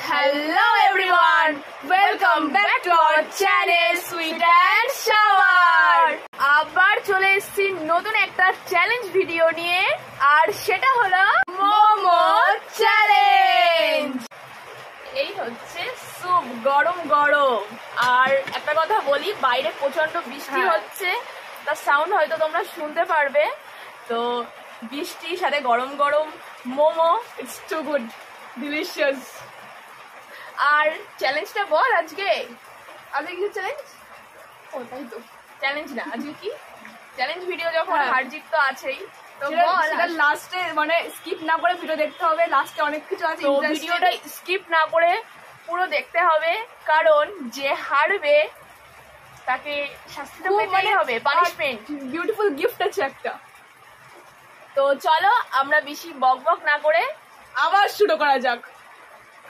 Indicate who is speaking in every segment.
Speaker 1: Hello everyone, welcome back to our channel Sweet and Sour. আবার চলে এসেছি নতুন একটা চ্যালেঞ্জ ভিডিও নিয়ে, আর সেটা হলো মোমো চ্যালেঞ্জ। এই হচ্ছে স্যুপ, গরম গরম। আর একটা কথা বলি, বাইরে প্রচন্ড বৃষ্টি হচ্ছে, তার সাউন্ড হয়তো তোমরা শুনতে পারবে। তো বৃষ্টির সাথে গরম গরম momo, it's too good, delicious. আর চ্যালেঞ্জটা বল, আজকে কিছু চ্যালেঞ্জ? ও তাই তো, চ্যালেঞ্জ না, আজকে কি চ্যালেঞ্জ ভিডিও, যখন হার জিত তো আছেই। তো বল,
Speaker 2: লাস্টে মানে স্কিপ না করে ভিডিও দেখতে হবে, লাস্টে অনেক কিছু আছে।
Speaker 1: তো ভিডিওটা স্কিপ না করে পুরো দেখতে হবে, কারণ যে হারবে তাকে শাস্তিটা পেতেই হবে, পানিশমেন্ট।
Speaker 2: বিউটিফুল গিফট আছে একটা।
Speaker 1: তো চলো আমরা বেশি বক বক না করে
Speaker 2: আবার শুরু করা যাক,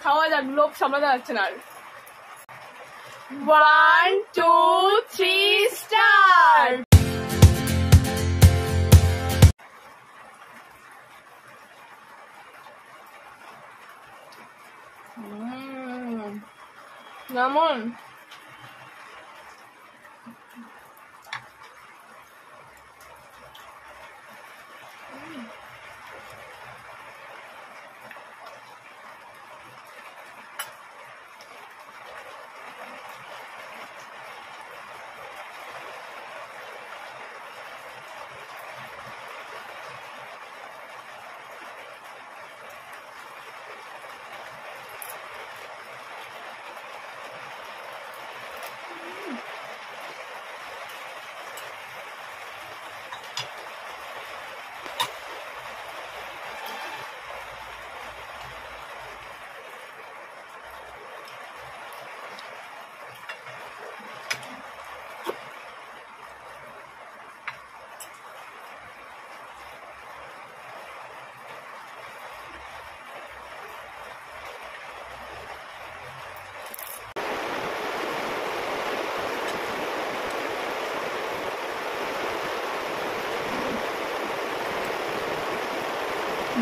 Speaker 2: খাওয়া যাক, লোভ সামলাতে যাচ্ছে না আর।
Speaker 1: 1 2 3 স্টার্ট। কেমন?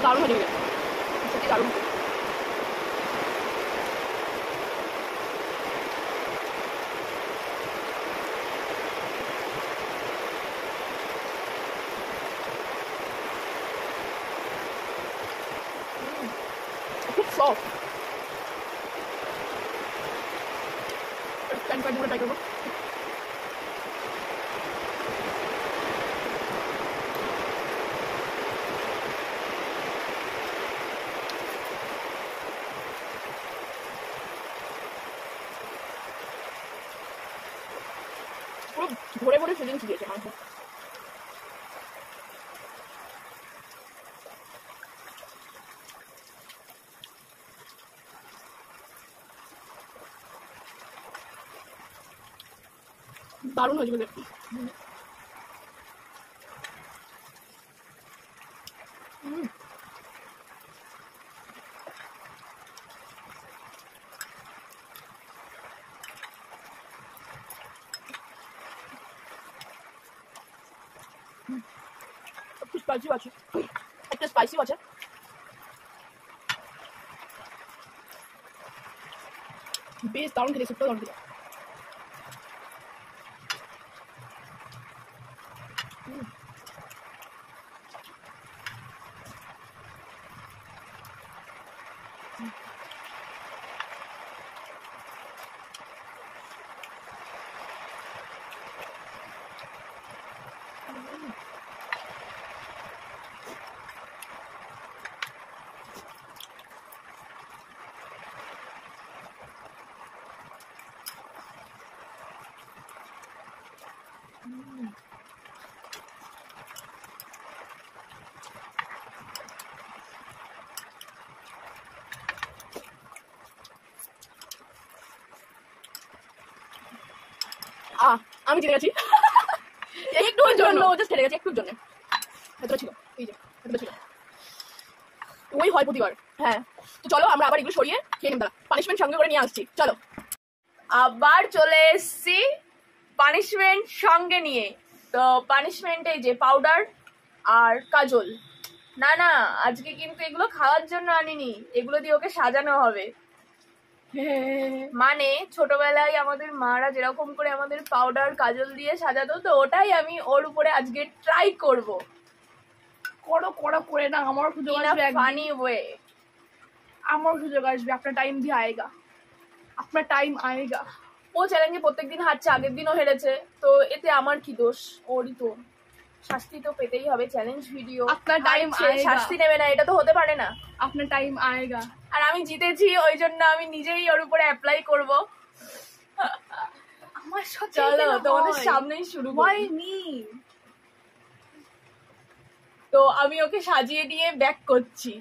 Speaker 2: দারুণ হয়ে গেছে, সত্যি দারুণ। খুব সফট। ট্রাই করবো। পুরো ভরে ভরে ফিলিংস দিয়েছে মাংস। দারুণ হয়েছে বলে। একটু স্পাইসিও আছে, একটা স্পাইসিও আছে। বেশ দারুণ খেতে, সুপটা দারুণ খেতে। আমি জিতে গেছি একটুর জন্য, জাস্ট হেরে গেছি একটুর জন্য। ভেতরে ছিল, এই যে ভেতরে ছিল, ওই হয় প্রতিবার। হ্যাঁ, তো চলো আমরা আবার এগুলো সরিয়ে খেয়ে নিই, পানিশমেন্ট সঙ্গে করে নিয়ে আসছি। চলো,
Speaker 1: আবার চলে এসছি পানিশমেন্ট সঙ্গে নিয়ে। তো পানিশমেন্টে যে পাউডার আর কাজল, না না, আজকে কিন্তু এগুলো খাওয়ার জন্য আনিনি, এগুলো দিয়ে ওকে সাজানো হবে। মানে ছোটবেলায় আমাদের মারা যেরকম করে আমাদের পাউডার কাজল দিয়ে সাজাতো, তো ওটাই আমি ওর উপরে আজকে ট্রাই করব।
Speaker 2: করো করো করে না, আমারও সুযোগ
Speaker 1: ইন
Speaker 2: আসবে
Speaker 1: আ
Speaker 2: একদিন।
Speaker 1: Funny way.
Speaker 2: আমারও সুযোগ আসবে, আপনার টাইম भी आएगा, আপনার টাইম आएगा।
Speaker 1: ও চ্যালেঞ্জে প্রত্যেকদিন হারছে, আগের দিনও হেরেছে, তো এতে আমার কি দোষ? ওরই তো শাস্তি তো পেতেই হবে। চ্যালেঞ্জ ভিডিও,
Speaker 2: আপনার time আয়েগা।
Speaker 1: শাস্তি নেবে না, এটা তো হতে পারে না।
Speaker 2: আপনার টাইম आएगा।
Speaker 1: আর আমি জিতেছি, ওই জন্য আমি নিজেই ওর উপরে অ্যাপ্লাই করব।
Speaker 2: আমার সাথে
Speaker 1: চলো তোমাদের সামনেই শুরু
Speaker 2: Why
Speaker 1: করি।
Speaker 2: me?
Speaker 1: তো আমি ওকে সাজিয়ে দিয়ে ব্যাক করছি।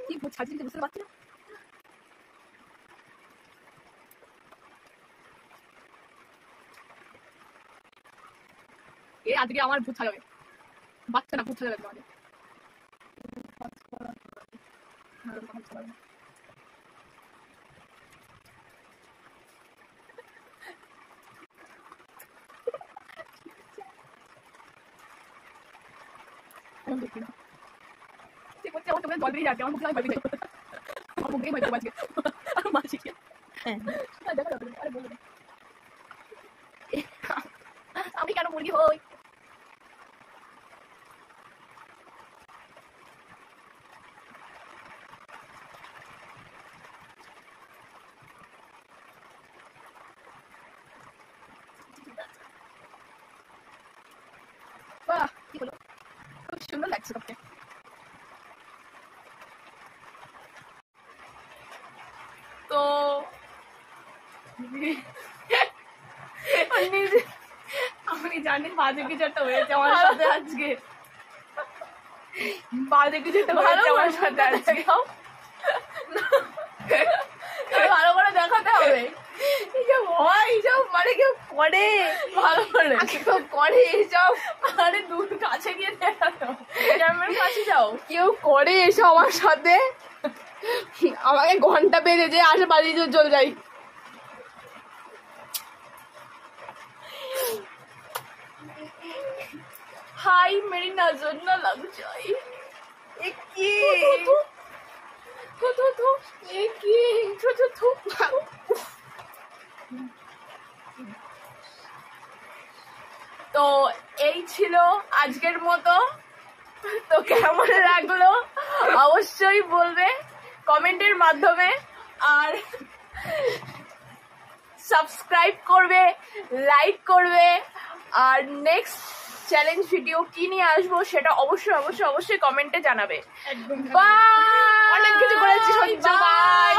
Speaker 2: কি ভূত সাজিয়ে বুঝতে পারছি না। আজকে আমার ভূত সাজাবে, বাচ্চা না ভূত সাজাবে তোমাদের। জল বেরিয়ে যাচ্ছে, আমার মুখে ভয় পেয়ে যায়, আমার মুখে ভয় পেয়ে যাচ্ছে। আর মাছি দেখা যাবে। আরে বলবো না। আমি কেন মুরগি হই? বাহ, কি হলো? খুব সুন্দর লাগছে তোকে।
Speaker 1: তো
Speaker 2: আমি জানি বাজে কিছু একটা হয়েছে আমার সাথে আজকে, বাজে কিছু একটা হয়েছে আমার সাথে আজকে।
Speaker 1: ভালো করে দেখাতে হবে।
Speaker 2: এইসব হয়, এইসব মানে কেউ করে
Speaker 1: ভালো করে
Speaker 2: কেউ করে এইসব,
Speaker 1: আরে দূর কাছে গিয়ে দেখাতো, ক্যামেরার কাছে যাও।
Speaker 2: কেউ করে এসব আমার সাথে। আমাকে ঘন্টা বেজে যে আশেপাশে চলে যাই।
Speaker 1: हाय मेरी नजर न लग जाए। তো এই ছিল আজকের মতো। তো কেমন লাগলো অবশ্যই বলবে কমেন্টের মাধ্যমে, আর সাবস্ক্রাইব করবে, লাইক করবে, আর নেক্সট চ্যালেঞ্জ ভিডিও কি নিয়ে আসবো সেটা অবশ্যই অবশ্যই অবশ্যই কমেন্টে জানাবে।
Speaker 2: একদম
Speaker 1: বাই।
Speaker 2: অনেক কিছু করেছি সহ্য, বাই।